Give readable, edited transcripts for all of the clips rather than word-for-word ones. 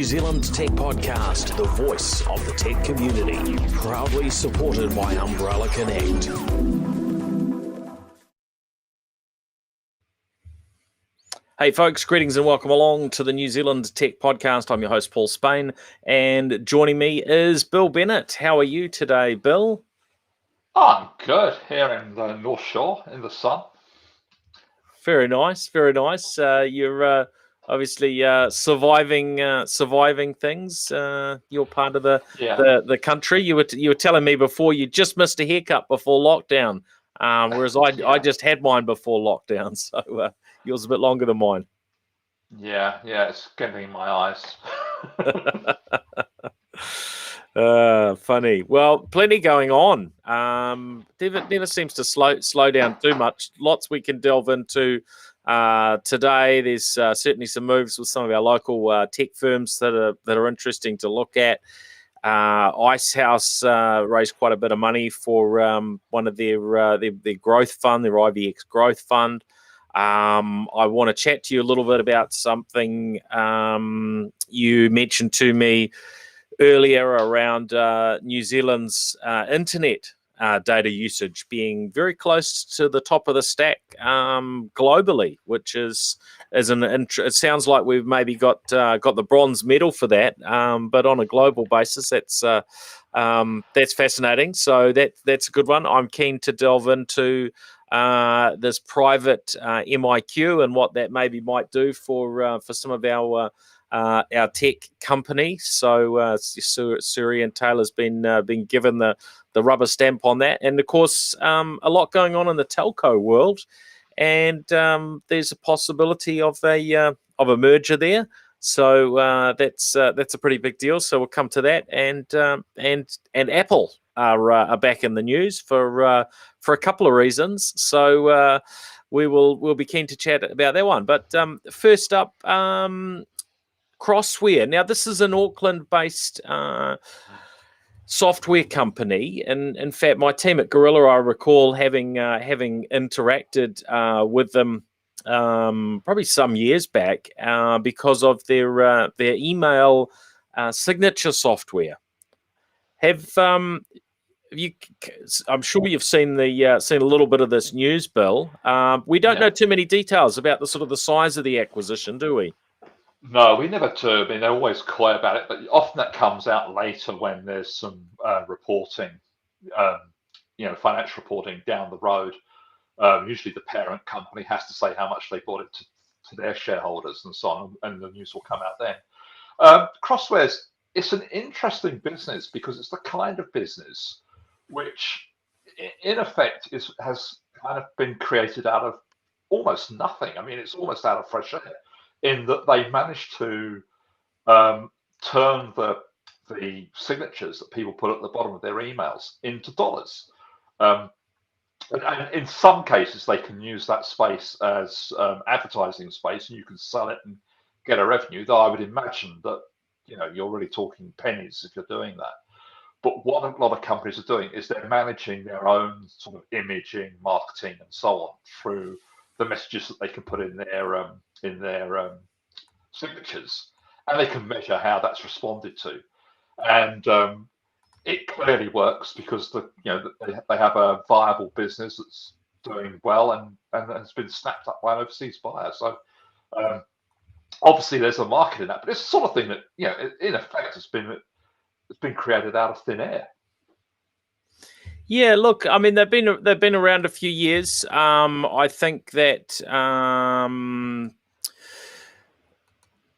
Zealand Tech Podcast, the voice of the tech community, proudly supported by Umbrella Connect. Hey folks, greetings and welcome along to the New Zealand Tech Podcast. I'm your host, Paul Spain, and joining me is Bill Bennett. How are you today, Bill? I'm good here in the North Shore in the sun. Very nice, very nice. You're obviously surviving things. You're part of the country. You were telling me before you just missed a haircut before lockdown, whereas I just had mine before lockdown. So yours is a bit longer than mine. Yeah, it's getting in my eyes. Funny. Well, plenty going on. Never seems to slow down too much. Lots we can delve into today. There's certainly some moves with some of our local tech firms that are interesting to look at. Icehouse raised quite a bit of money for one of their growth fund, their Ivx Growth Fund. I want to chat to you a little bit about something you mentioned to me earlier around New Zealand's internet data usage being very close to the top of the stack globally, which is it sounds like we've maybe got the bronze medal for that, but on a global basis, that's fascinating. So that's a good one. I'm keen to delve into this private MIQ and what that maybe might do for some of our tech company. So Suri and Taylor's been given the rubber stamp on that, and of course a lot going on in the telco world, and there's a possibility of a merger there. So that's a pretty big deal. So we'll come to that, and Apple are back in the news for a couple of reasons. So we'll be keen to chat about that one. But first up, Crossware. Now, this is an Auckland-based software company, and in fact, my team at Gorilla, I recall having interacted with them probably some years back because of their email signature software. I'm sure you've seen a little bit of this news, Bill. We don't know too many details about the size of the acquisition, do we? No, we never do. I mean, they're always coy about it, but often that comes out later when there's some reporting, financial reporting down the road. Usually the parent company has to say how much they bought it to their shareholders and so on, and the news will come out then. Crossware, it's an interesting business because it's the kind of business which, in effect, has kind of been created out of almost nothing. I mean, it's almost out of fresh air, in that they managed to turn the signatures that people put at the bottom of their emails into dollars. And in some cases, they can use that space as advertising space, and you can sell it and get a revenue, though I would imagine that you're really talking pennies if you're doing that. But what a lot of companies are doing is they're managing their own sort of imaging, marketing, and so on through the messages that they can put in their signatures, and they can measure how that's responded to. And it clearly works because they have a viable business that's doing well and has been snapped up by an overseas buyer. So obviously there's a market in that, but it's the sort of thing that in effect it's been created out of thin air. Yeah, look, I mean they've been around a few years. I think that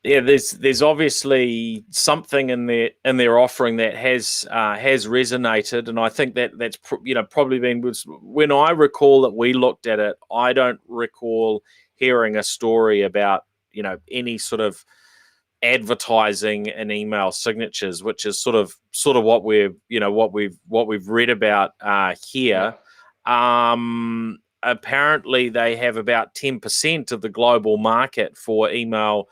there's obviously something in their offering that has resonated, and I think that's probably been, when I recall that we looked at it, I don't recall hearing a story about any sort of advertising and email signatures, which is sort of what we've read about here. Apparently they have about 10% of the global market for email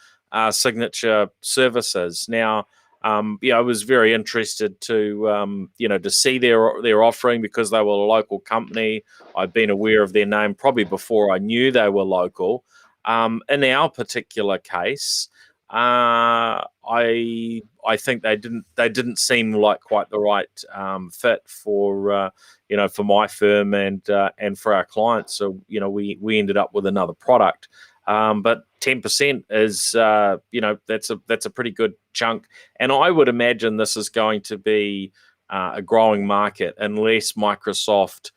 signature services. Now, I was very interested to see their offering because they were a local company. I've been aware of their name probably before I knew they were local. In our particular case, I think they didn't seem like quite the right fit for for my firm and for our clients. So we ended up with another product. But 10% is that's a pretty good chunk, and I would imagine this is going to be a growing market unless Microsoft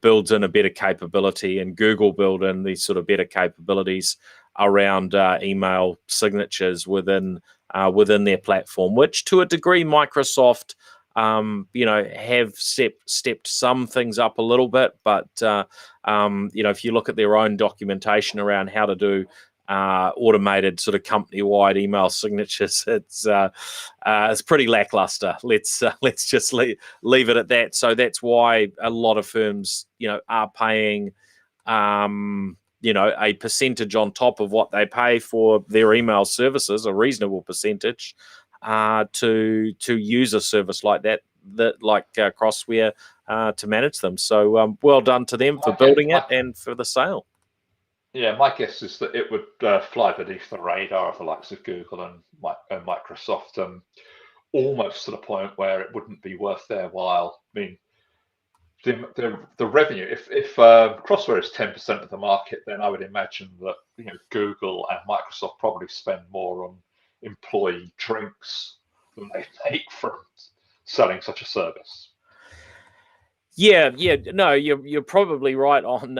builds in a better capability, and Google build in these sort of better capabilities around email signatures within their platform, which to a degree Microsoft have stepped some things up a little bit, but if you look at their own documentation around how to do automated sort of company-wide email signatures, it's pretty lackluster. Let's just leave it at that. So that's why a lot of firms are paying a percentage on top of what they pay for their email services, a reasonable percentage, to use a service like that like Crossware to manage them. So well done to them for building it and for the sale. Yeah, my guess is that it would fly beneath the radar of the likes of Google and Microsoft, almost to the point where it wouldn't be worth their while. I mean, the revenue, if Crossware is 10% of the market, then I would imagine that Google and Microsoft probably spend more on employee drinks than they make from selling such a service. Yeah, no, you're probably right on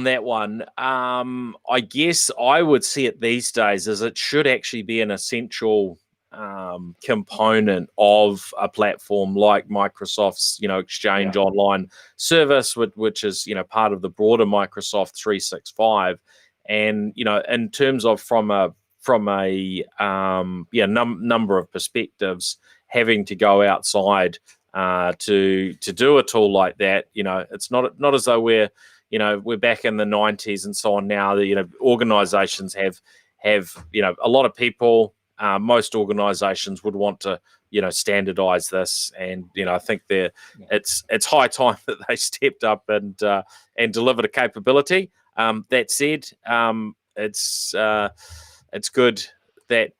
that one. I guess I would see it these days as it should actually be an essential component of a platform like Microsoft's Exchange Online service, which is part of the broader Microsoft 365, and in terms of from a number of perspectives, having to go outside to do a tool like that, it's not as though we're back in the 90s and so on now. Organizations have a lot of people. Most organizations would want to standardize this, and I think it's high time that they stepped up and delivered a capability. That said, it's good that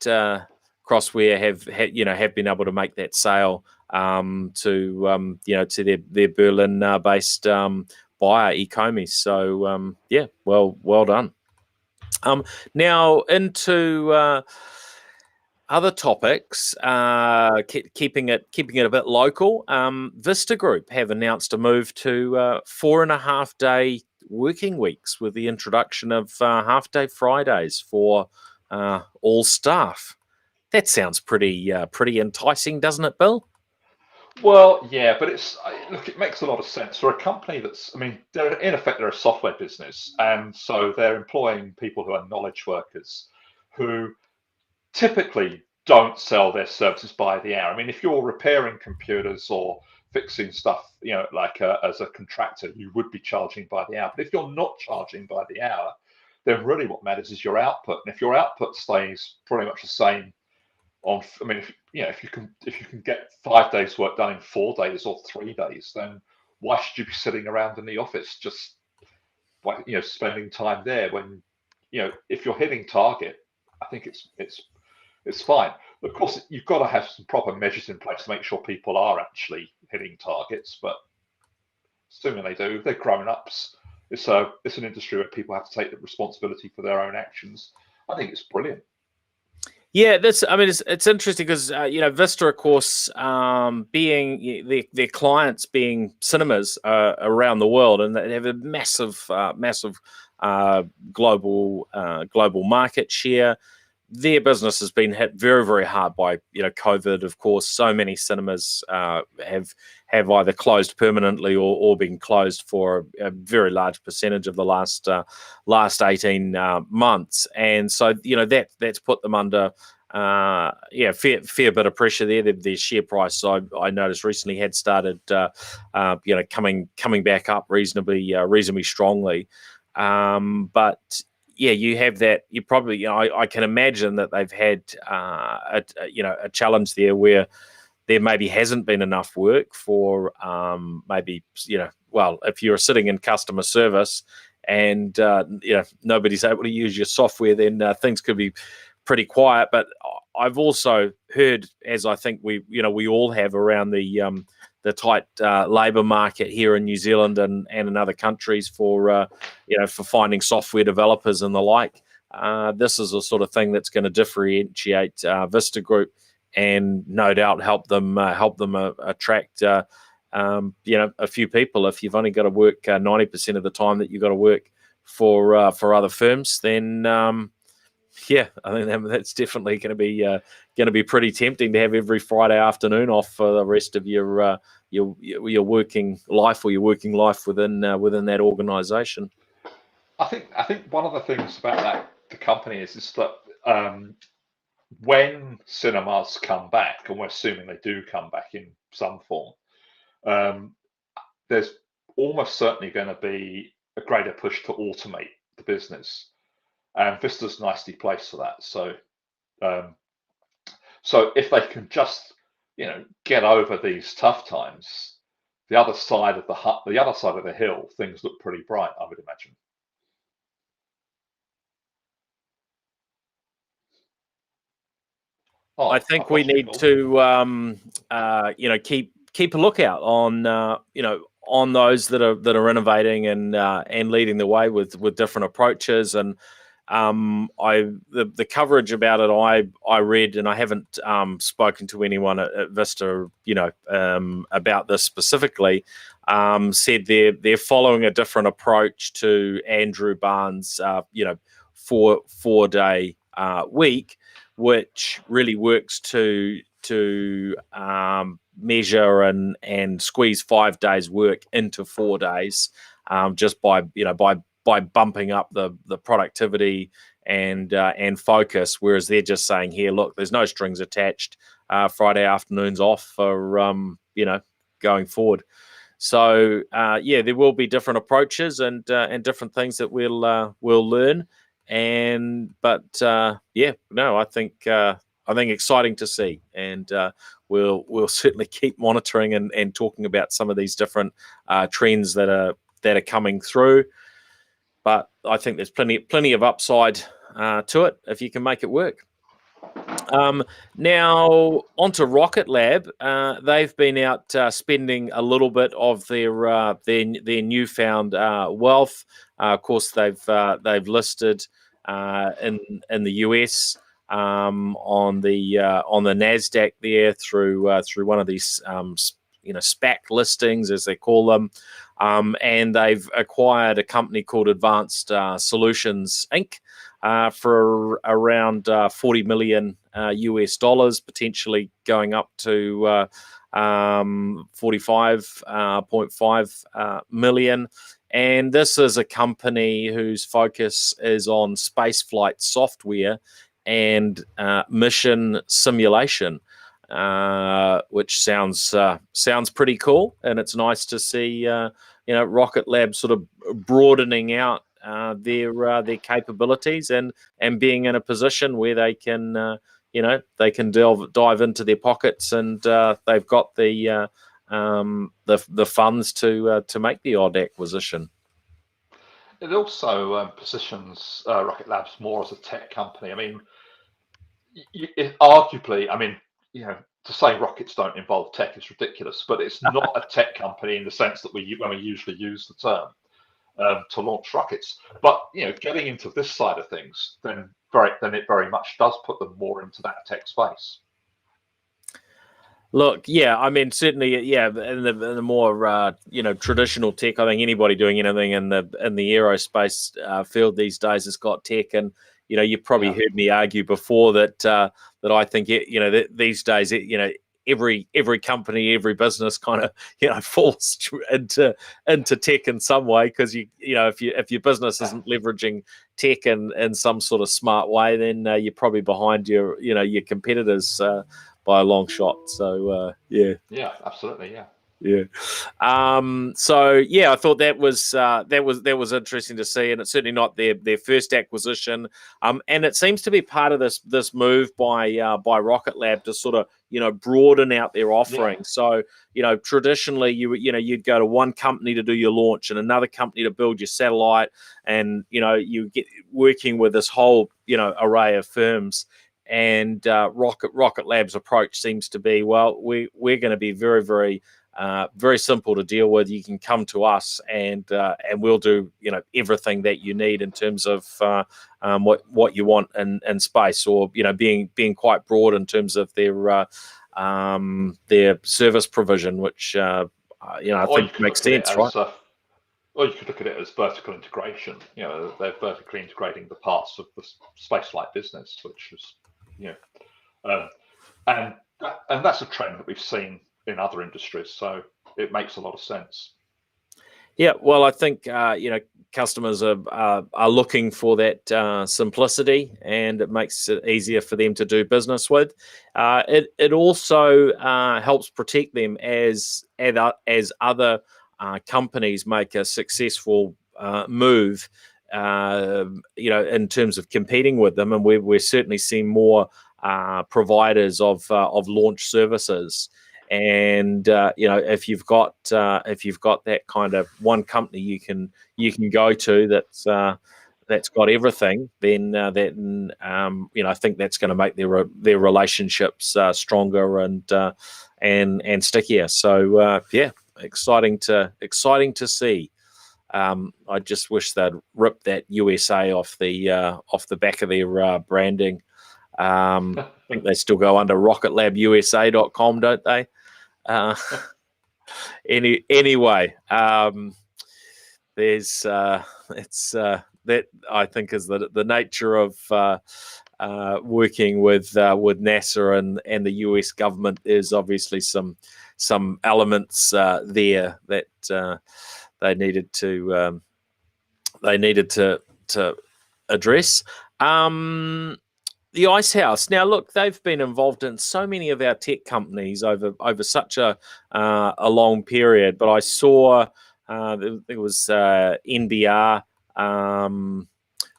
Crossware have been able to make that sale to their Berlin based buyer Ecomi. So well done. Now into other topics, keeping it a bit local. Vista Group have announced a move to 4.5 day working weeks with the introduction of half-day Fridays for all staff. That sounds pretty enticing, doesn't it, Bill? Well, yeah, but it makes a lot of sense for a company that's, they're in effect, they're a software business, and so they're employing people who are knowledge workers who typically don't sell their services by the hour. If you're repairing computers or fixing stuff, as a contractor, you would be charging by the hour. But if you're not charging by the hour, then really what matters is your output. And if your output stays pretty much the same if you can get 5 days work done in 4 days or 3 days, then why should you be sitting around in the office just spending time there when if you're hitting target? I think it's fine. Of course, you've got to have some proper measures in place to make sure people are actually hitting targets, but assuming they do, they're grown-ups. It's an industry where people have to take the responsibility for their own actions. I think it's brilliant. Yeah, it's interesting because Vista, of course, being their clients being cinemas around the world, and they have a massive global market share. Their business has been hit very, very hard by COVID. Of course, so many cinemas have either closed permanently or been closed for a very large percentage of the last 18 months, and so that's put them under fair bit of pressure there. Their share price, I noticed recently, had started coming back up reasonably strongly, but you have that. You probably, I can imagine that they've had a challenge there where there maybe hasn't been enough work for if you're sitting in customer service and nobody's able to use your software, then things could be pretty quiet. But I've also heard, as I think we all have, around the tight labour market here in New Zealand and in other countries for for finding software developers and the like. This is a sort of thing that's going to differentiate Vista Group, and no doubt help them attract a few people. If you've only got to work 90% of the time that you've got to work for other firms, then I think that's definitely going to be pretty tempting to have every Friday afternoon off for the rest of your working life, or your working life within that organisation. I think one of the things about the company is that when cinemas come back, and we're assuming they do come back in some form, there's almost certainly going to be a greater push to automate the business, and Vista's nicely placed for that. So if they can just get over these tough times, the other side of the hill, things look pretty bright, I would imagine. I think we need to keep a lookout on on those that are innovating and leading the way with different approaches. And the coverage about it I read, and I haven't spoken to anyone at Vista about this specifically, said they're following a different approach to Andrew Barnes' 4-day week, which really works to measure and squeeze 5 days work into 4 days, just by bumping up the productivity and focus. Whereas they're just saying here, look, there's no strings attached. Friday afternoons off for going forward. So there will be different approaches and different things that we'll learn. I think exciting to see, and we'll certainly keep monitoring and talking about some of these different trends that are coming through. But I think there's plenty of upside to it if you can make it work. Now onto Rocket Lab. They've been out spending a little bit of their newfound wealth. Of course, they've listed in the US on the NASDAQ there through one of these SPAC listings, as they call them, and they've acquired a company called Advanced Solutions Inc. For around $40 million US dollars, potentially going up to 45.5 million. And this is a company whose focus is on spaceflight software and mission simulation, which sounds pretty cool. And it's nice to see Rocket Lab sort of broadening out their capabilities and being in a position where they can they can dive into their pockets, and they've got the funds to make the odd acquisition. It also positions Rocket Labs more as a tech company. I mean, arguably, to say rockets don't involve tech is ridiculous, but it's not a tech company in the sense that when we usually use the term to launch rockets. But getting into this side of things, then it very much does put them more into that tech space. Look, certainly, in the more traditional tech, I think anybody doing anything in the aerospace field these days has got tech. And you've probably heard me argue before that I think these days every company, every business kind of falls into tech in some way, because if your business isn't leveraging tech in some sort of smart way, then you're probably behind your competitors by a long shot. So absolutely, I thought that was interesting to see, and it's certainly not their first acquisition. And it seems to be part of this move by Rocket Lab to sort of broaden out their offering. Yeah. So, traditionally you'd go to one company to do your launch and another company to build your satellite, and you get working with this whole array of firms. And Rocket Lab's approach seems to be, well, we're going to be very, very very simple to deal with. You can come to us, and we'll do everything that you need in terms of what you want in space, or being quite broad in terms of their service provision, which I think makes sense, right? Or you could look at it as vertical integration. They're vertically integrating the parts of the spaceflight business, which is and that's a trend that we've seen in other industries, so it makes a lot of sense. Yeah, well, I think customers are looking for that simplicity, and it makes it easier for them to do business with. It also helps protect them as other companies make a successful move, in terms of competing with them, and we're certainly seeing more providers of launch services. And if you've got that kind of one company you can go to that's got everything, then I think that's going to make their relationships stronger and stickier. So exciting to see. I just wish they'd rip that USA off the back of their branding. I think they still go under rocketlabusa.com, don't they? Anyway, there's it's that I think is the nature of working with NASA and the US government. There's obviously some elements there that they needed to address. The Ice House. Now, look, they've been involved in so many of our tech companies over such a long period. But I saw there was NBR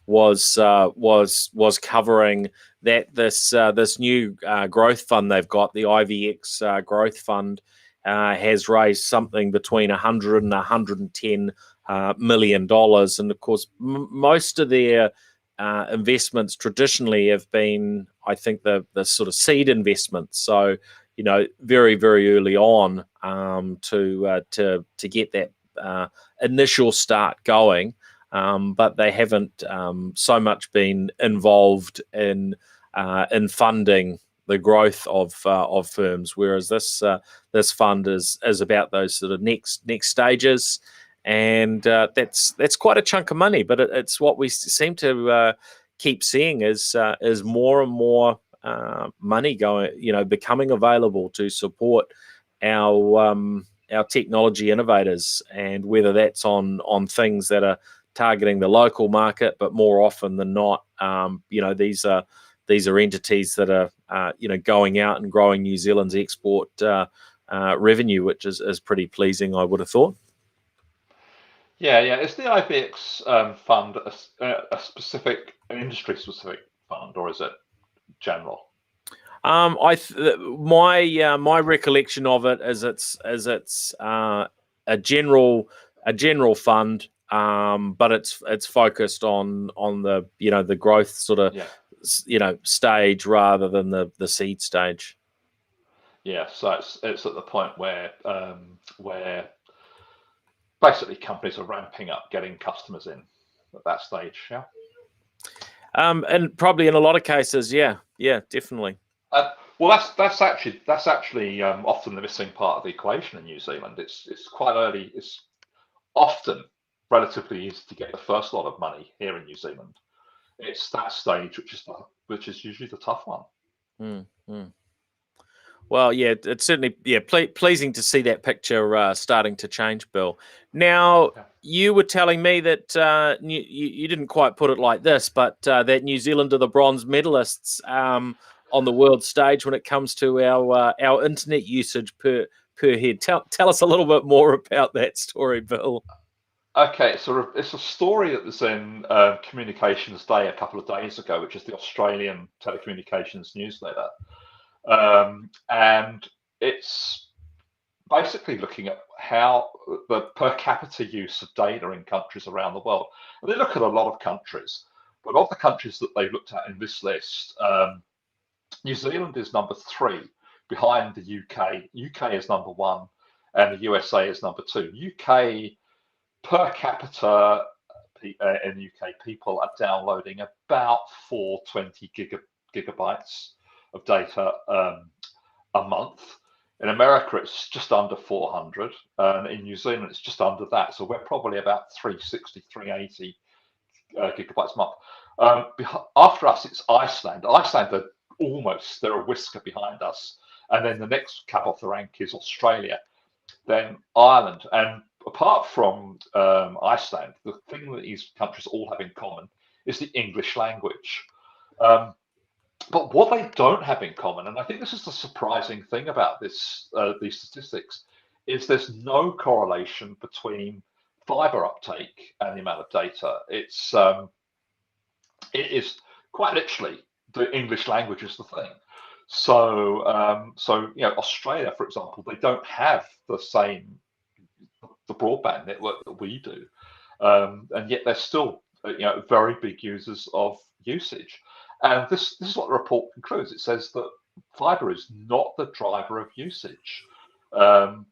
was covering that this new growth fund they've got, the Ivx Growth Fund, has raised something between $100 and $110 million, and of course, most of their investments traditionally have been, I think, the sort of seed investments. So, very, very early on to get that initial start going, but they haven't so much been involved in funding the growth of firms. Whereas this fund is about those sort of next stages. And that's quite a chunk of money, but it's what we seem to keep seeing is more and more money becoming available to support our technology innovators, and whether that's on things that are targeting the local market, but more often than not, these are entities that are going out and growing New Zealand's export revenue, which is pretty pleasing, I would have thought. Yeah. Is the Ivx fund an industry-specific fund, or is it general? My recollection of it is it's a general fund, but it's focused on the growth sort of stage rather than the seed stage. Yeah, so it's at the point where basically companies are ramping up, getting customers in at that stage. Yeah. And probably in a lot of cases, yeah, definitely. Well, that's actually often the missing part of the equation in New Zealand. It's quite early. It's often relatively easy to get the first lot of money here in New Zealand. It's that stage which is usually the tough one. Mm-hmm. Well, yeah, it's certainly pleasing to see that picture starting to change, Bill. Now, you were telling me that you didn't quite put it like this, but that New Zealand are the bronze medalists on the world stage when it comes to our internet usage per head. Tell us a little bit more about that story, Bill. Okay, so it's a story that was in Communications Day a couple of days ago, which is the Australian telecommunications newsletter. and it's basically looking at how the per capita use of data in countries around the world. And they look at a lot of countries, but of the countries that they looked at in this list, New Zealand is number 3 behind the UK. UK is number 1 and the USA is number 2. UK per capita in the UK, people are downloading about 420 gigabytes of data a month. In America, it's just under 400, and in New Zealand, it's just under that. So we're probably about 360, 380 gigabytes a month. After us, it's Iceland. Iceland are they're a whisker behind us. And then the next cab off the rank is Australia, then Ireland. And apart from Iceland, the thing that these countries all have in common is the English language. But what they don't have in common, and I think this is the surprising thing about these statistics, is there's no correlation between fibre uptake and the amount of data. It is quite literally the English language is the thing. So, Australia, for example, they don't have the broadband network that we do, and yet they're still very big users of usage. And this is what the report concludes. It says that fibre is not the driver of usage. The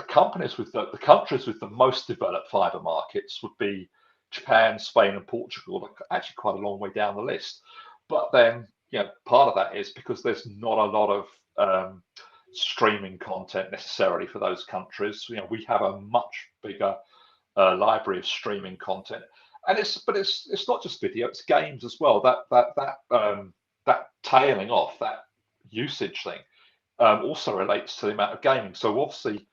countries with the most developed fibre markets would be Japan, Spain, and Portugal. Actually, quite a long way down the list. But then, part of that is because there's not a lot of streaming content necessarily for those countries. We have a much bigger library of streaming content. And it's not just video; it's games as well. That tailing off, that usage thing, also relates to the amount of gaming. So obviously,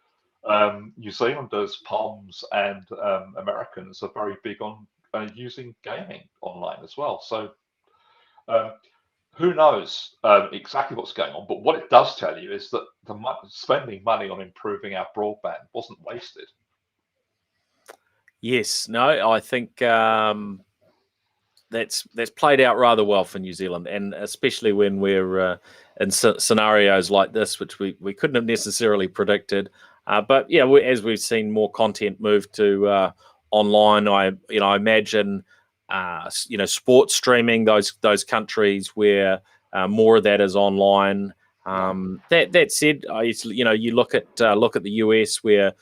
New Zealanders, POMs, and Americans are very big on using gaming online as well. So who knows exactly what's going on? But what it does tell you is that spending money on improving our broadband wasn't wasted. Yes, no, I think that's played out rather well for New Zealand, and especially when we're in scenarios like this, which we couldn't have necessarily predicted. But yeah, as we've seen more content move to online, I imagine sports streaming, those countries where more of that is online. That said, you look at the US where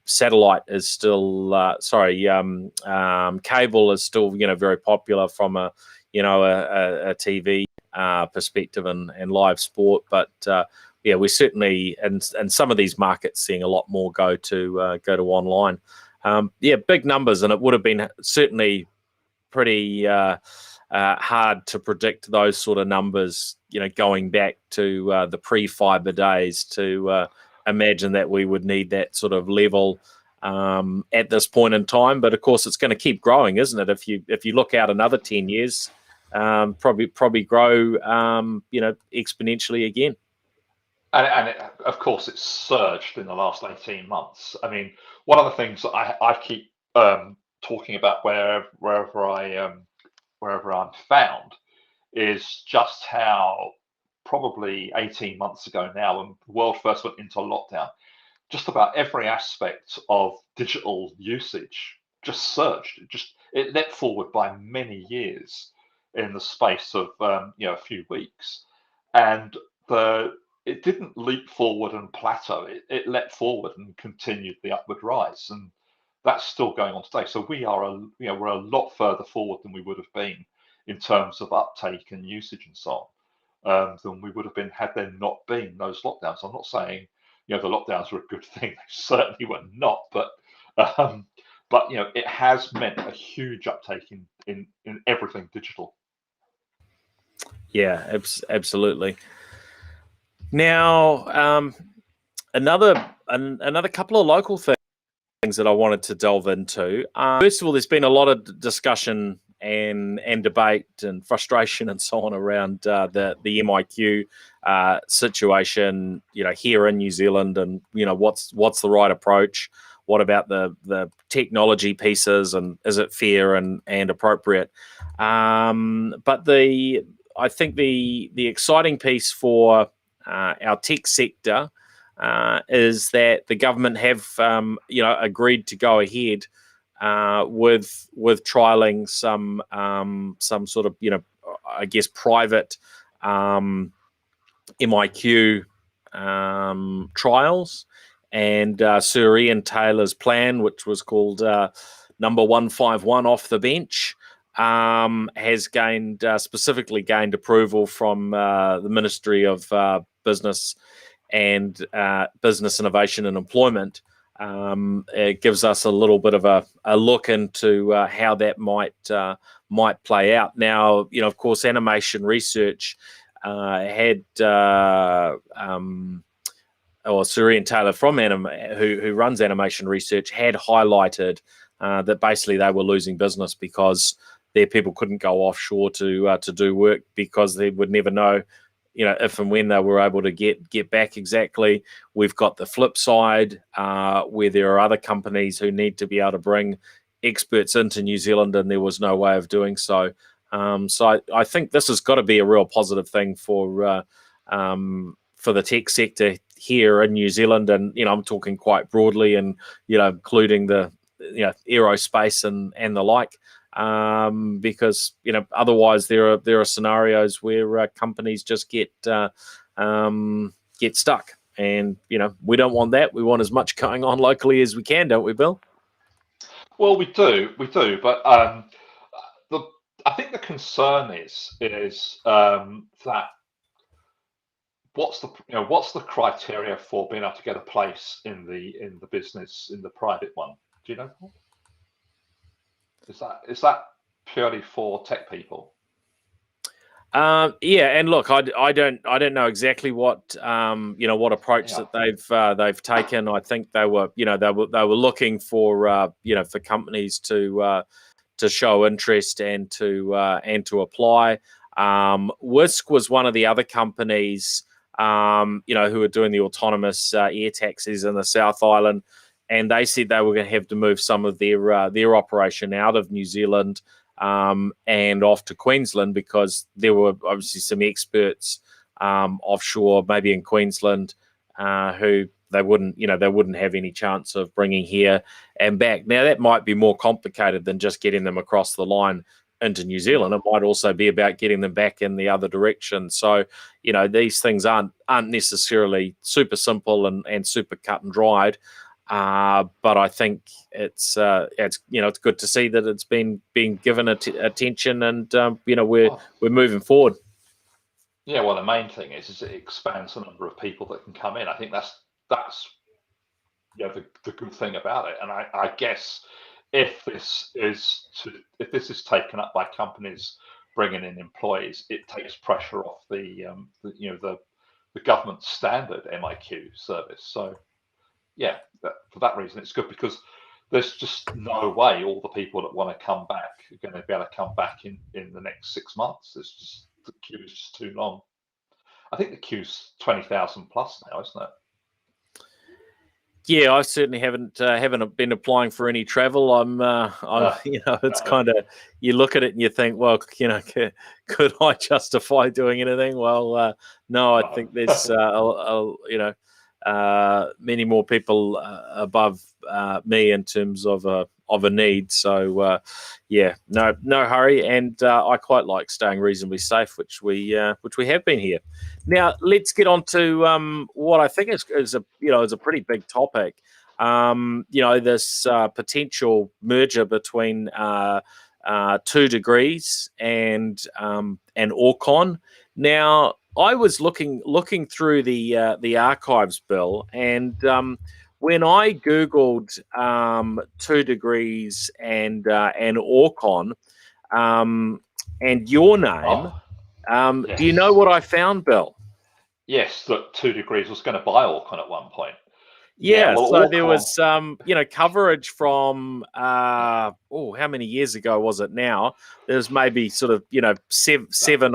satellite is still cable is still very popular from a TV perspective and live sport, but we're certainly in some of these markets seeing a lot more go to online. Big numbers, and it would have been certainly pretty hard to predict those sort of numbers, going back to the pre-fibre days to imagine that we would need that sort of level at this point in time. But of course, it's going to keep growing, isn't it? If you look out another 10 years, probably grow, exponentially again. And of course, it's surged in the last 18 months. I mean, one of the things that I keep talking about wherever I'm found is just how probably 18 months ago now, when the world first went into lockdown, just about every aspect of digital usage just surged. It leapt forward by many years in the space of a few weeks, and it didn't leap forward and plateau. It leapt forward and continued the upward rise, and that's still going on today. So we're a lot further forward than we would have been in terms of uptake and usage and so on. Than we would have been had there not been those lockdowns. I'm not saying the lockdowns were a good thing; they certainly were not. But it has meant a huge uptake in everything digital. Yeah, absolutely. Now, another couple of local things that I wanted to delve into. First of all, there's been a lot of discussion and debate and frustration and so on around the MIQ situation, here in New Zealand, and what's the right approach? What about the technology pieces, and is it fair and appropriate? But I think the exciting piece for our tech sector is that the government have agreed to go ahead with trialing some sort of I guess private MIQ trials, and Sir Ian Taylor's plan, which was called Number 151 off the bench, has specifically gained approval from the Ministry of Business and Business Innovation and Employment. It gives us a little bit of a look into how that might play out. Now, of course, animation research had Sir Ian Taylor from who runs animation research had highlighted that basically they were losing business because their people couldn't go offshore to do work, because they would never know, if and when they were able to get back exactly. We've got the flip side where there are other companies who need to be able to bring experts into New Zealand, and there was no way of doing so. So I think this has got to be a real positive thing for the tech sector here in New Zealand, and I'm talking quite broadly, and including the aerospace and the like, because otherwise there are scenarios where companies just get stuck, and we don't want that. We want as much going on locally as we can, don't we, Bill? Well, we do, but I think the concern is that what's the criteria for being able to get a place in the business, in the private one? Do you know? Is that purely for tech people? Yeah, and look, I don't know exactly what what approach that they've taken. I think they were looking for for companies to show interest and to apply. Whisk was one of the other companies who are doing the autonomous air taxis in the South Island, and they said they were going to have to move some of their operation out of New Zealand and off to Queensland, because there were obviously some experts offshore, maybe in Queensland, who they wouldn't have any chance of bringing here and back. Now, that might be more complicated than just getting them across the line into New Zealand. It might also be about getting them back in the other direction. So, these things aren't necessarily super simple and super cut and dried. But I think it's good to see that it's been given attention, and we're moving forward. Yeah, well, the main thing is it expands the number of people that can come in. I think that's the good thing about it. And I guess if this is taken up by companies bringing in employees, it takes pressure off the government standard MIQ service. So yeah, for that reason, it's good, because there's just no way all the people that want to come back are going to be able to come back in the next 6 months. The queue is just too long. I think the queue's 20,000 plus now, isn't it? Yeah, I certainly haven't been applying for any travel. It's kind of, you look at it and you think, well, could I justify doing anything? Well, no, I think there's many more people above me in terms of a need. So no hurry, and I quite like staying reasonably safe, which we have been here. Now let's get on to what I think is a pretty big topic. This potential merger between 2degrees and Orcon. Now, I was looking through the archives, Bill, and when I googled 2degrees and Orcon and your name, yes. Do you know what I found, Bill? Yes, that 2degrees was going to buy Orcon at one point. Yeah, well, so Orcon, there was coverage from how many years ago was it now? There was maybe sort of seven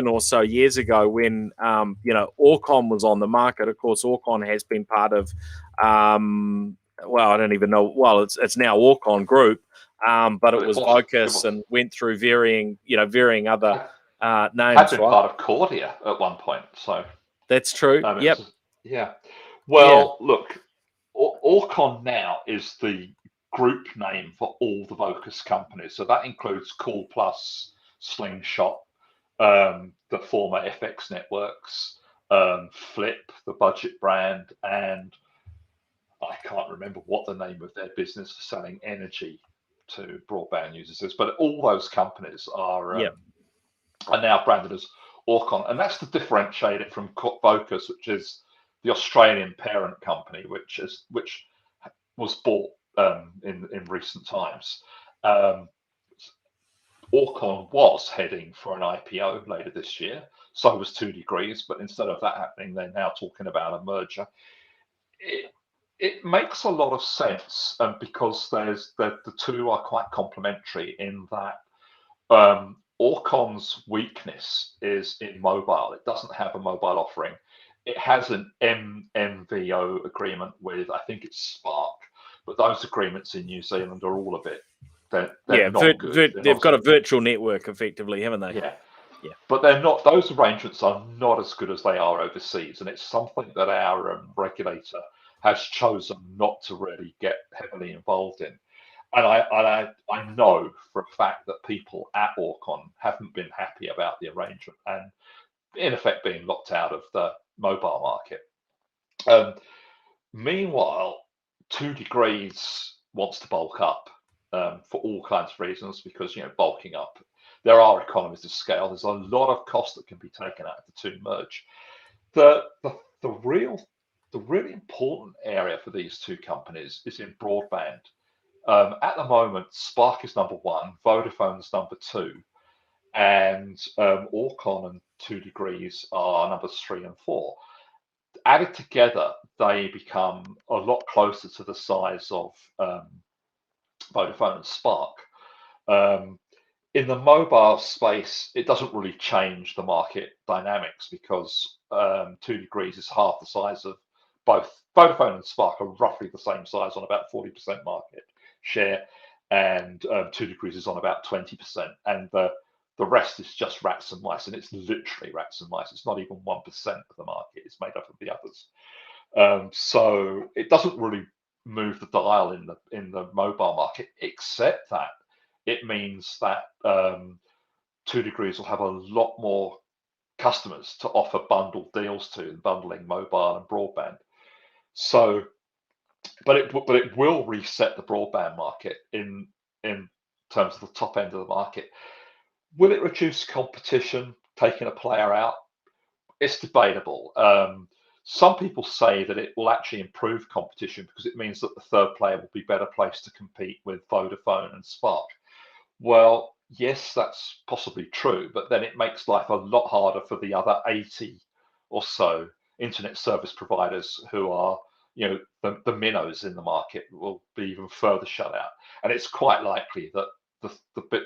or so years ago when Orcon was on the market. Of course, Orcon has been part of I don't even know. Well, it's now Orcon Group, but it was Vocus and went through varying other names. Had been right? part of Cordia at one point, so that's true. Yep. Yeah. Well, look, Orcon now is the group name for all the Vocus companies, so that includes Cool Plus, Slingshot, the former FX Networks, Flip, the budget brand, and I can't remember what the name of their business for selling energy to broadband users is, but all those companies are now branded as Orcon, and that's to differentiate it from Vocus, which is the Australian parent company, which was bought in recent times. Orcon was heading for an IPO later this year, so was 2degrees, but instead of that happening, they're now talking about a merger. It makes a lot of sense because the two are quite complementary in that Orcon's weakness is in mobile. It doesn't have a mobile offering. It has an MVO agreement with, I think it's Spark, but those agreements in New Zealand are all a bit, they're not good. They've got a virtual network effectively, haven't they? Yeah. But they're not, those arrangements are not as good as they are overseas. And it's something that our regulator has chosen not to really get heavily involved in. And I know for a fact that people at Orcon haven't been happy about the arrangement and in effect being locked out of the mobile market. Meanwhile, 2degrees wants to bulk up for all kinds of reasons, because bulking up, there are economies of scale. There's a lot of cost that can be taken out of the two merge. The really important area for these two companies is in broadband. At the moment, Spark is number one, Vodafone is number two, and Orcon and 2degrees are numbers 3 and 4. Added together, they become a lot closer to the size of Vodafone and Spark. In the mobile space, it doesn't really change the market dynamics because 2degrees is half the size of both. Vodafone and Spark are roughly the same size on about 40% market share, and 2degrees is on about 20%, and the rest is just rats and mice, and it's literally rats and mice. It's not even 1% of the market. It's made up of the others. So it doesn't really move the dial in the mobile market, except that it means that 2degrees will have a lot more customers to offer bundled deals to, bundling mobile and broadband. So, but it will reset the broadband market in terms of the top end of the market. Will it reduce competition, taking a player out? It's debatable. Some people say that it will actually improve competition because it means that the third player will be better placed to compete with Vodafone and Spark. Well, yes, that's possibly true, but then it makes life a lot harder for the other 80 or so internet service providers who are, the minnows in the market will be even further shut out. And it's quite likely that the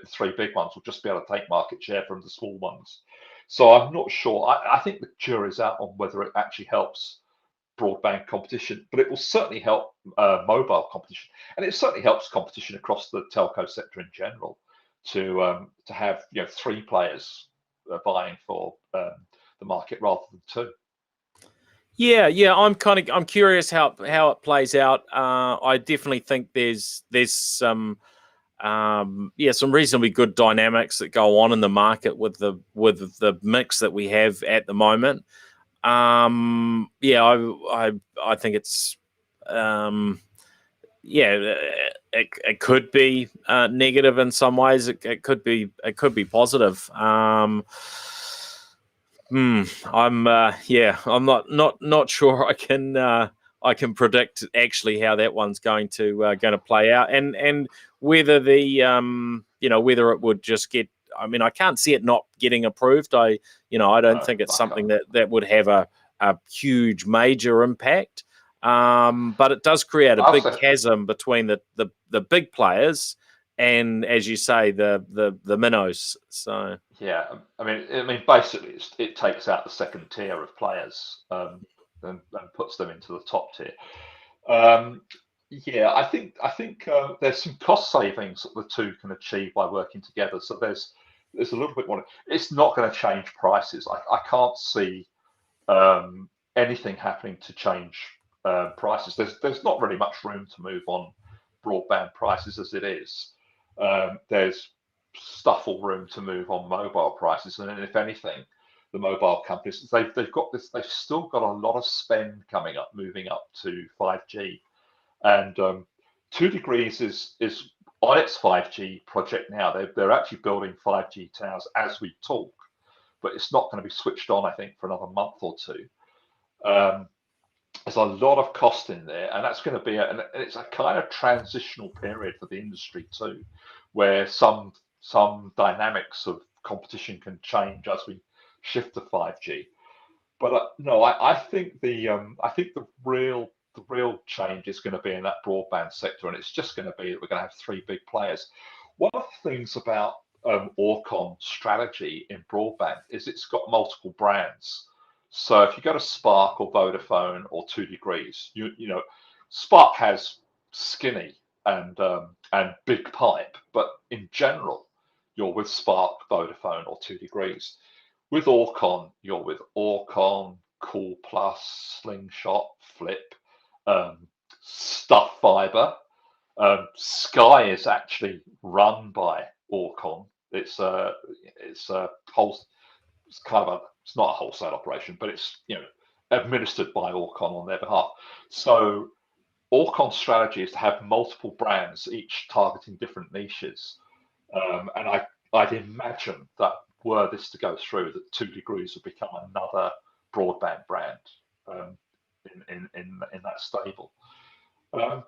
three big ones will just be able to take market share from the small ones. So I'm not sure. I think the jury's out on whether it actually helps broadband competition, but it will certainly help mobile competition, and it certainly helps competition across the telco sector in general to have three players vying for the market rather than two. Yeah. I'm curious how it plays out. I definitely think there's some some reasonably good dynamics that go on in the market with the mix that we have at the moment. I think it's it could be negative in some ways. It could be positive. I'm not sure I can predict actually how that one's going to play out, and whether whether it would just get. I mean, I can't see it not getting approved. I don't think it's something that would have a huge major impact. But it does create a big chasm between the big players and, as you say, the minnows. So yeah, I mean, basically, it takes out the second tier of players and puts them into the top tier. Yeah, I think there's some cost savings that the two can achieve by working together. So there's a little bit more. It's not going to change prices. I can't see anything happening to change prices. There's not really much room to move on broadband prices as it is. There's stuffle room to move on mobile prices, and if anything, the mobile companies they've got this. They've still got a lot of spend coming up, moving up to 5G. And 2degrees is on its 5G project now. They're actually building 5G towers as we talk, but it's not going to be switched on, I think, for another month or two. There's a lot of cost in there, and that's going to be and it's a kind of transitional period for the industry too, where some dynamics of competition can change as we shift to 5G. But no, I think the real change is going to be in that broadband sector, and it's just going to be that we're going to have three big players. One of the things about Orcon strategy in broadband is it's got multiple brands. So if you go to Spark or Vodafone or 2degrees, you know Spark has skinny and big pipe, but in general, you're with Spark, Vodafone, or 2degrees. With Orcon, you're with Orcon, Cool Plus, Slingshot, Flip, Stuff Fibre. Sky is actually run by Orcon. It's a whole. It's kind of it's not a wholesale operation, but it's administered by Orcon on their behalf. So Orcon's strategy is to have multiple brands, each targeting different niches. And I'd imagine that were this to go through, that 2degrees would become another broadband brand in that stable. But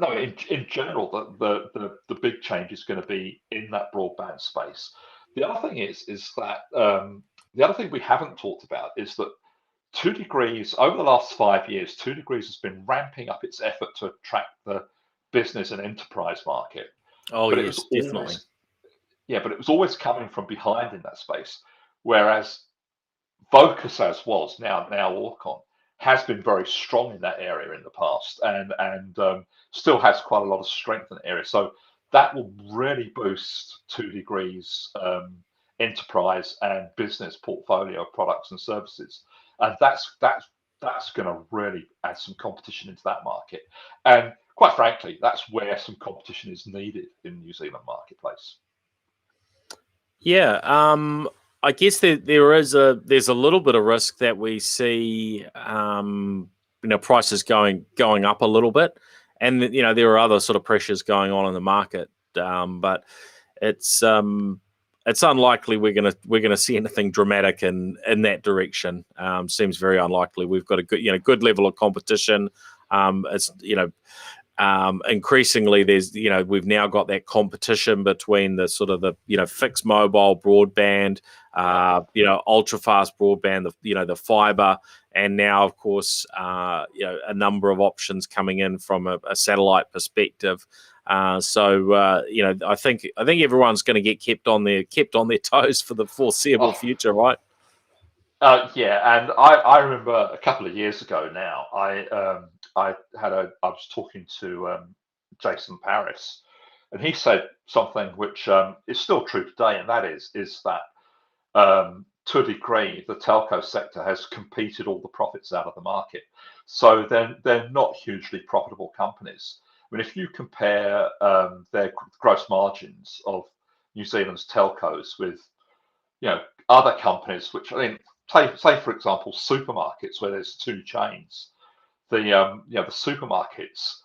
no, in general, the big change is going to be in that broadband space. The other thing is that the other thing we haven't talked about is that 2degrees over the last 5 years, 2degrees has been ramping up its effort to attract the business and enterprise market. Oh, but yes, definitely. But it was always coming from behind in that space, whereas Vocus, as was now Orcon, has been very strong in that area in the past, and still has quite a lot of strength in the area. So that will really boost 2degrees enterprise and business portfolio of products and services, and that's going to really add some competition into that market. And quite frankly, that's where some competition is needed in the New Zealand marketplace. Yeah, I guess there's a little bit of risk that we see, prices going up a little bit, and there are other sort of pressures going on in the market, but it's unlikely we're gonna see anything dramatic in that direction. Seems very unlikely. We've got a good level of competition. It's increasingly there's we've now got that competition between the sort of the fixed mobile broadband, ultra fast broadband, the fiber, and now of course a number of options coming in from a satellite perspective. So I think everyone's going to get kept on their toes for the foreseeable future, right? Yeah, and I remember a couple of years ago now, I was talking to Jason Paris, and he said something which is still true today, and that is that to a degree, the telco sector has competed all the profits out of the market. So they're not hugely profitable companies. I mean, if you compare their gross margins of New Zealand's telcos with other companies, which I mean, say for example, supermarkets where there's two chains, the supermarkets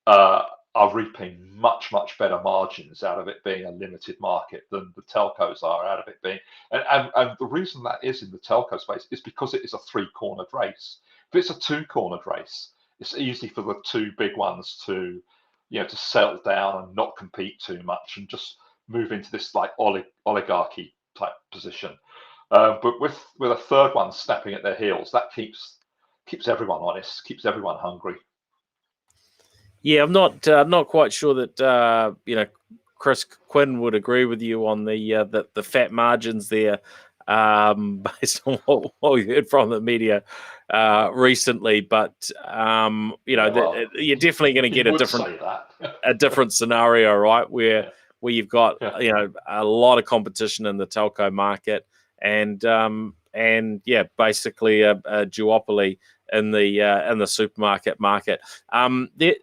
are reaping much better margins out of it being a limited market than the telcos are out of it being. And the reason that is in the telco space is because it is a three-cornered race. If it's a two-cornered race, it's easy for the two big ones to settle down and not compete too much and just move into this like oligarchy type position. But with a third one snapping at their heels, that keeps everyone honest, keeps everyone hungry. Yeah, I'm not quite sure that Chris Quinn would agree with you on the fat margins there, based on what we heard from the media recently, but you're definitely going to get a different scenario, right? Where you've got a lot of competition in the telco market, and basically a duopoly in the supermarket market. There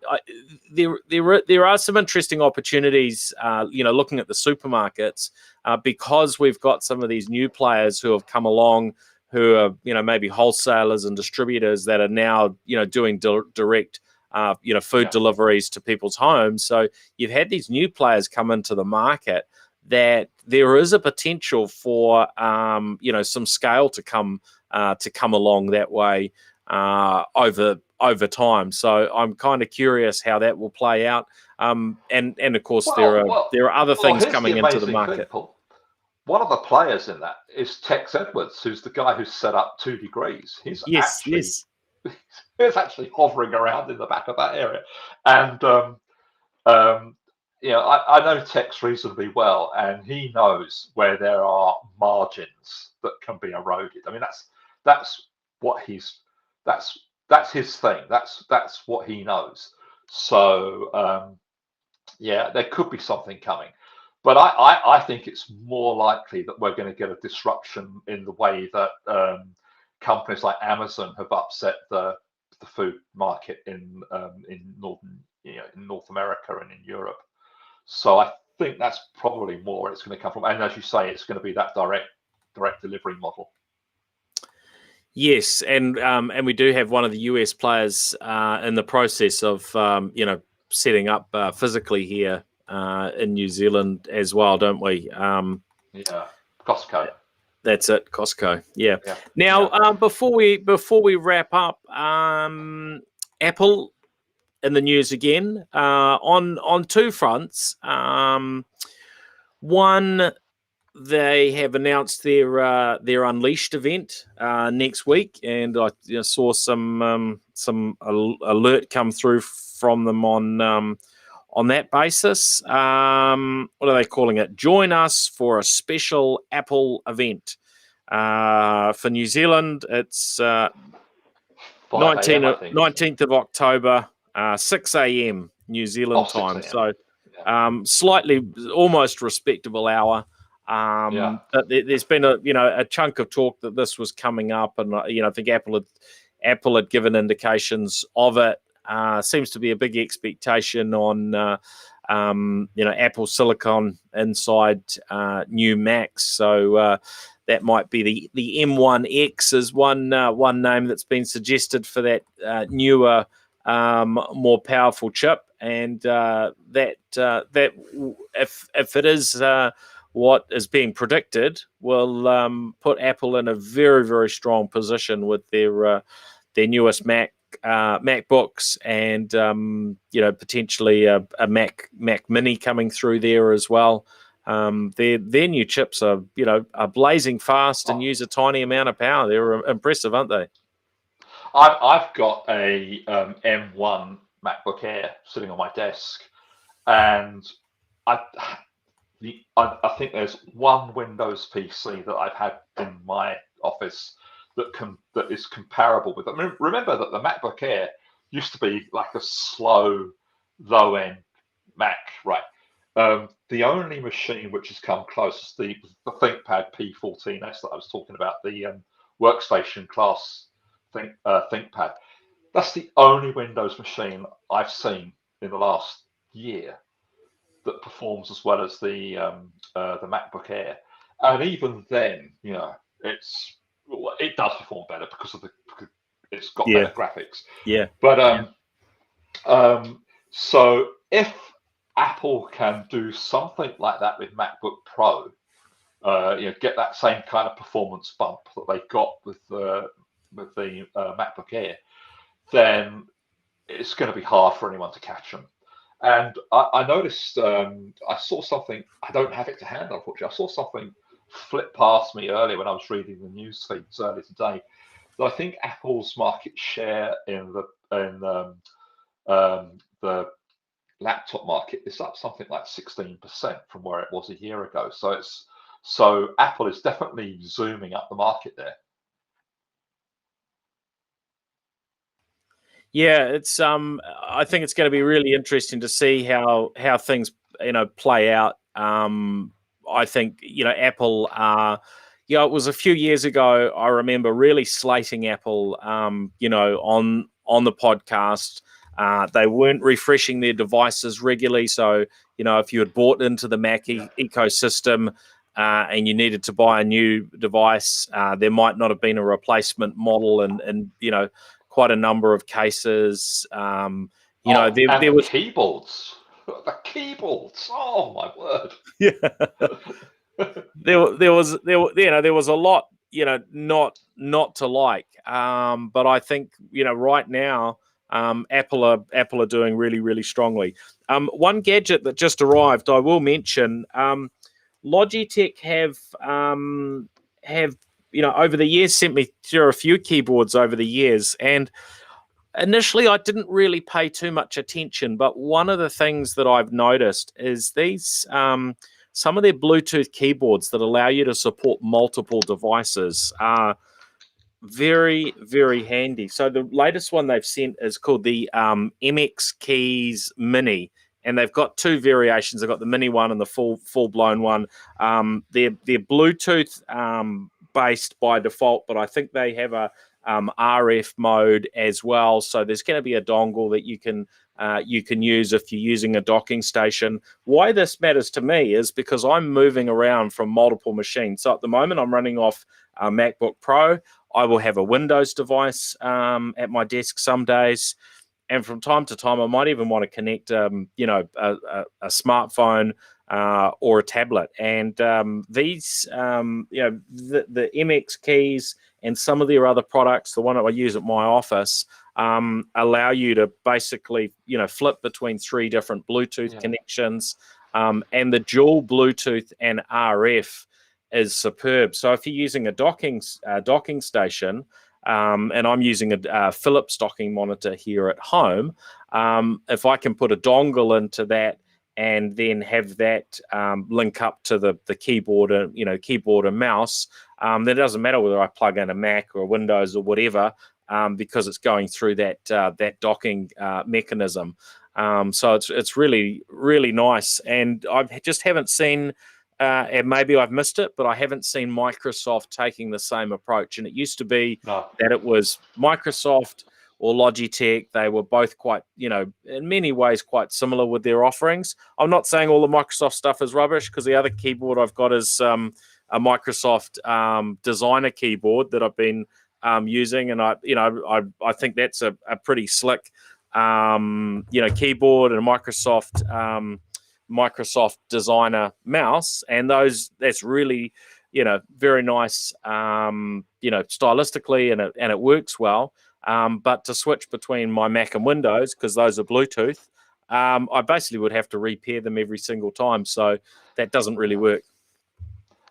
are some interesting opportunities, looking at the supermarkets, because we've got some of these new players who have come along, who are maybe wholesalers and distributors that are now doing direct food deliveries to people's homes. So you've had these new players come into the market, that there is a potential for some scale to come along that way over time. So I'm kind of curious how that will play out. And of course there are other things coming into the market. One of the players in that is Tex Edwards, who's the guy who set up 2degrees. He's actually hovering around in the back of that area, and I know Tex reasonably well, and he knows where there are margins that can be eroded. I mean, that's his thing. That's what he knows. So there could be something coming. But I think it's more likely that we're going to get a disruption in the way that companies like Amazon have upset the food market in North America and in Europe. So I think that's probably more where it's going to come from. And as you say, it's going to be that direct delivery model. Yes, and we do have one of the US players in the process of setting up physically here in New Zealand as well, don't we? Costco. That's it, Costco. Yeah. Now, before we wrap up, Apple in the news again on two fronts. One, they have announced their Unleashed event next week, and I saw some alert come through from them on that basis. What are they calling it? Join us for a special Apple event. For New Zealand, it's 19th of October, 6 a.m. New Zealand time. So slightly, almost respectable hour. But there's been a chunk of talk that this was coming up, and I think Apple had given indications of it. Seems to be a big expectation on Apple Silicon inside new Macs. So that might be the M1X is one name that's been suggested for that newer, more powerful chip, and that if it is what is being predicted, will put Apple in a very, very strong position with their newest MacBooks, and potentially a Mac Mini coming through there as well. Their new chips are blazing fast and use a tiny amount of power. They're impressive, aren't they? I've got a M1 MacBook Air sitting on my desk, and I think there's one Windows PC that I've had in my office that is comparable with it. I mean, remember that the MacBook Air used to be like a slow, low-end Mac, right? The only machine which has come close is the ThinkPad P14S that I was talking about, the workstation class ThinkPad. That's the only Windows machine I've seen in the last year that performs as well as the MacBook Air. And even then, it does perform better because it's got better graphics. Yeah. But so if Apple can do something like that with MacBook Pro, get that same kind of performance bump that they got with the MacBook Air, then it's going to be hard for anyone to catch them. And I noticed, I saw something, I don't have it to hand, unfortunately. I saw something flit past me earlier when I was reading the news feeds earlier today, that I think Apple's market share in the laptop market is up something like 16% from where it was a year ago. So Apple is definitely zooming up the market there. Yeah, it's I think it's going to be really interesting to see how things play out. I think Apple. It was a few years ago. I remember really slating Apple. On the podcast, they weren't refreshing their devices regularly. So if you had bought into the Mac ecosystem and you needed to buy a new device, there might not have been a replacement model, and quite a number of cases. There was keyboards. The keyboards. Oh my word. Yeah. there was a lot not to like. But I think right now Apple are doing really, really strongly. One gadget that just arrived, I will mention. Logitech have over the years sent me through a few keyboards over the years, and initially I didn't really pay too much attention, but one of the things that I've noticed is these some of their Bluetooth keyboards that allow you to support multiple devices are very, very handy. So the latest one they've sent is called the MX Keys Mini, and they've got two variations. They've got the mini one and the full blown one. They're Bluetooth based by default, but I think they have a RF mode as well. So there's going to be a dongle that you can use if you're using a docking station. Why this matters to me is because I'm moving around from multiple machines. So at the moment, I'm running off a MacBook Pro. I will have a Windows device at my desk some days. And from time to time, I might even want to connect, a smartphone or a tablet. And these, the MX keys and some of their other products, the one that I use at my office, allow you to basically, flip between three different Bluetooth connections. And the dual Bluetooth and RF is superb. So if you're using a docking station, and I'm using a Philips docking monitor here at home, if I can put a dongle into that and then have that link up to the keyboard and mouse, then it doesn't matter whether I plug in a Mac or Windows or whatever, because it's going through that docking mechanism. So it's really, really nice. And I just haven't seen, and maybe I've missed it, but I haven't seen Microsoft taking the same approach. And it used to be that it was Microsoft or Logitech. They were both quite, in many ways, quite similar with their offerings. I'm not saying all the Microsoft stuff is rubbish, because the other keyboard I've got is a Microsoft designer keyboard that I've been using, and I think that's a pretty slick keyboard, and a Microsoft designer mouse, and that's really very nice stylistically, and it works well, but to switch between my Mac and Windows, because those are Bluetooth, I basically would have to repair them every single time, so that doesn't really work.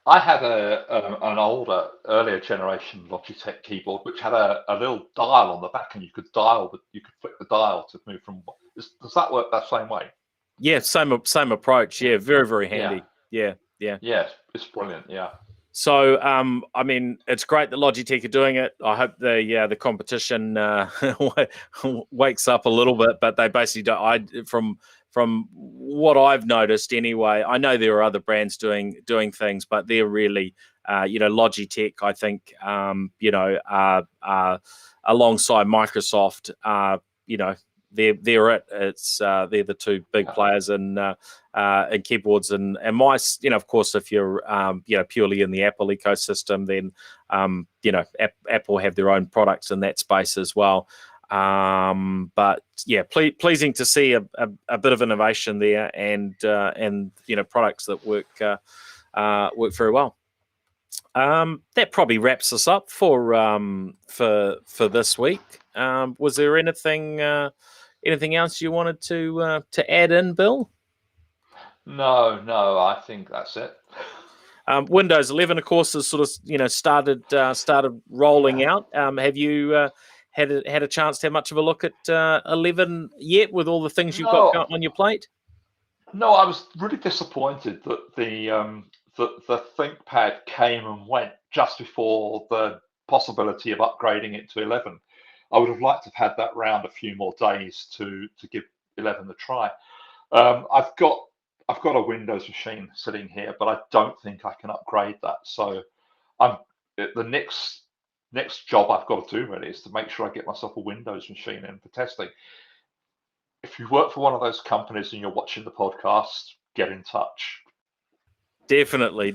I had an older, earlier generation Logitech keyboard, which had a little dial on the back, and you could flick the dial to move from. Does that work that same way? Yeah, same approach. Yeah, very, very handy. Yeah. Yeah, it's brilliant. Yeah. So, it's great that Logitech are doing it. I hope the competition wakes up a little bit, but they basically don't. From what I've noticed anyway, I know there are other brands doing things, but they're really, Logitech, I think, alongside Microsoft, they're it. They're the two big players in keyboards and mice. Of course, if you're purely in the Apple ecosystem, then Apple have their own products in that space as well. But yeah, pleasing to see a bit of innovation there, and products that work very well. That probably wraps us up for this week. Was there anything else you wanted to add in, Bill? No, I think that's it. Windows 11, of course, has sort of started rolling out. Have you had a chance to have much of a look at 11 yet, with all the things you've got on your plate? No, I was really disappointed that the ThinkPad came and went just before the possibility of upgrading it to 11. I would have liked to have had that round a few more days to give 11 a try. I've got a Windows machine sitting here, but I don't think I can upgrade that. So the next job I've got to do really is to make sure I get myself a Windows machine in for testing. If you work for one of those companies and you're watching the podcast, get in touch. Definitely.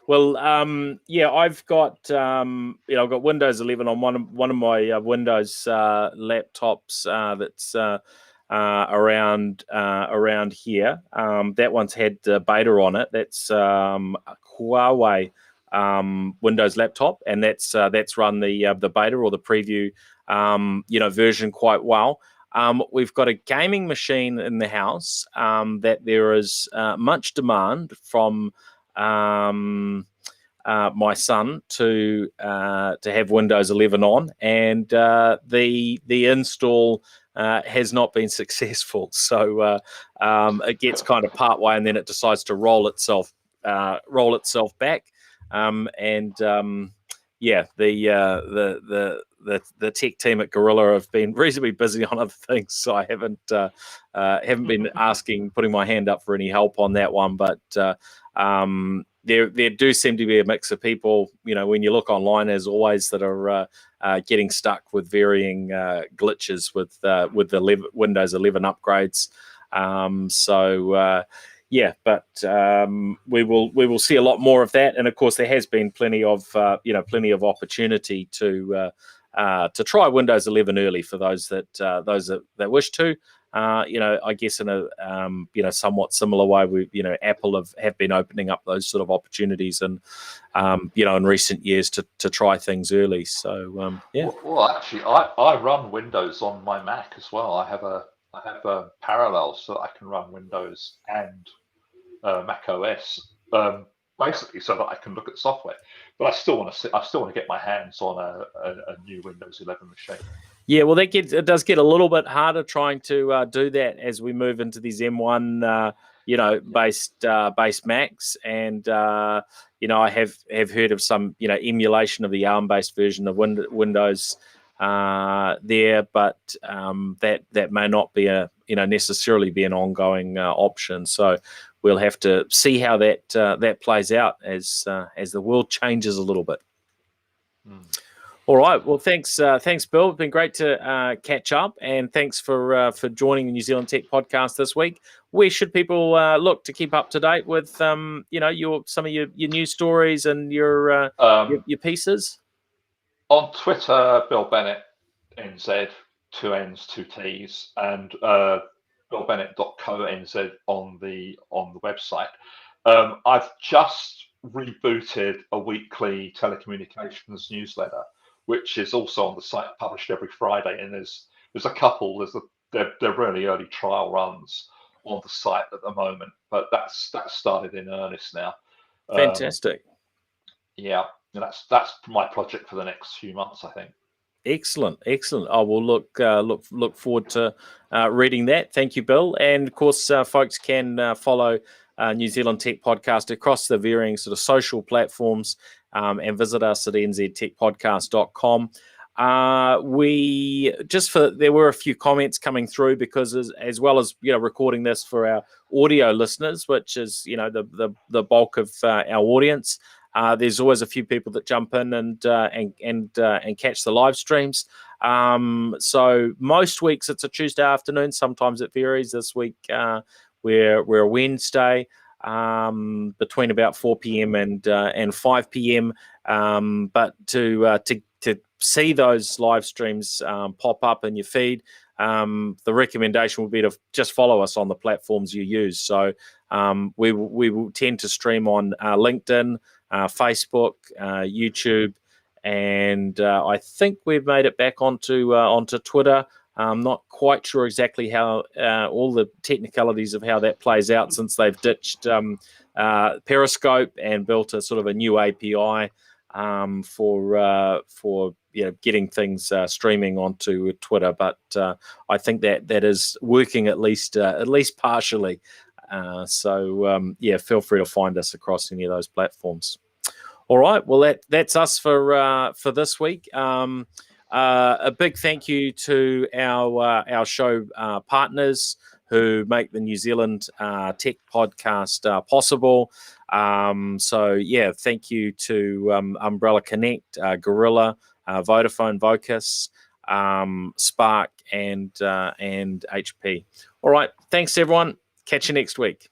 Well, yeah, I've got I've got Windows 11 on one of my Windows laptops that's around here. That one's had beta on it. That's a Huawei Windows laptop, and that's run the beta or the preview version quite well. We've got a gaming machine in the house that there is much demand from my son to have Windows 11 on, and the install has not been successful. So it gets kind of part way, and then it decides to roll itself back. The tech team at Gorilla have been reasonably busy on other things, so I haven't been putting my hand up for any help on that one. But there do seem to be a mix of people, when you look online, as always, that are getting stuck with varying glitches with the Windows 11 upgrades. We will see a lot more of that, and of course there has been plenty of opportunity to try Windows 11 early for those that wish to. I guess in a somewhat similar way, Apple have been opening up those sort of opportunities, and in recent years to try things early. So Well, actually, I run Windows on my Mac as well. I have a parallel so that I can run Windows and Mac OS, basically so that I can look at software. But I still want to get my hands on a new Windows 11 machine. Yeah, well, it does get a little bit harder trying to do that as we move into these M1 based Macs, and I have heard of some emulation of the ARM-based version of Windows there, but that may not be necessarily be an ongoing option. So we'll have to see how that plays out as the world changes a little bit. All right. Well, thanks, Bill. It's been great to catch up, and thanks for joining the New Zealand Tech Podcast this week. Where should people look to keep up to date with some of your news stories and your pieces? On Twitter, Bill Bennett NZ, 2 N's, 2 T's, and billbennett.co.nz on the website. I've just rebooted a weekly telecommunications newsletter, which is also on the site, published every Friday. And there's a couple. They're really early trial runs on the site at the moment, but that's started in earnest now. Fantastic. Yeah, and that's my project for the next few months, I think. Excellent. I will look forward to reading that. Thank you, Bill. And of course, folks can follow New Zealand Tech Podcast across the varying sort of social platforms, and visit us at nztechpodcast.com. There were a few comments coming through, because as well as recording this for our audio listeners, which is the bulk of our audience. There's always a few people that jump in and catch the live streams. So most weeks it's a Tuesday afternoon. Sometimes it varies. This week we're a Wednesday between about 4 p.m. and 5 p.m. But to see those live streams pop up in your feed, the recommendation would be to just follow us on the platforms you use. So we will tend to stream on LinkedIn, Facebook, YouTube, and I think we've made it back onto Twitter. I'm not quite sure exactly how all the technicalities of how that plays out, since they've ditched Periscope and built a sort of a new API for getting things streaming onto Twitter. But I think that is working at least partially. So feel free to find us across any of those platforms. All right, well that's us for this week. a big thank you to our show partners who make the New Zealand Tech Podcast possible. So yeah, thank you to Umbrella Connect, Gorilla, Vodafone, Vocus, Spark, and HP. All right, thanks everyone. Catch you next week.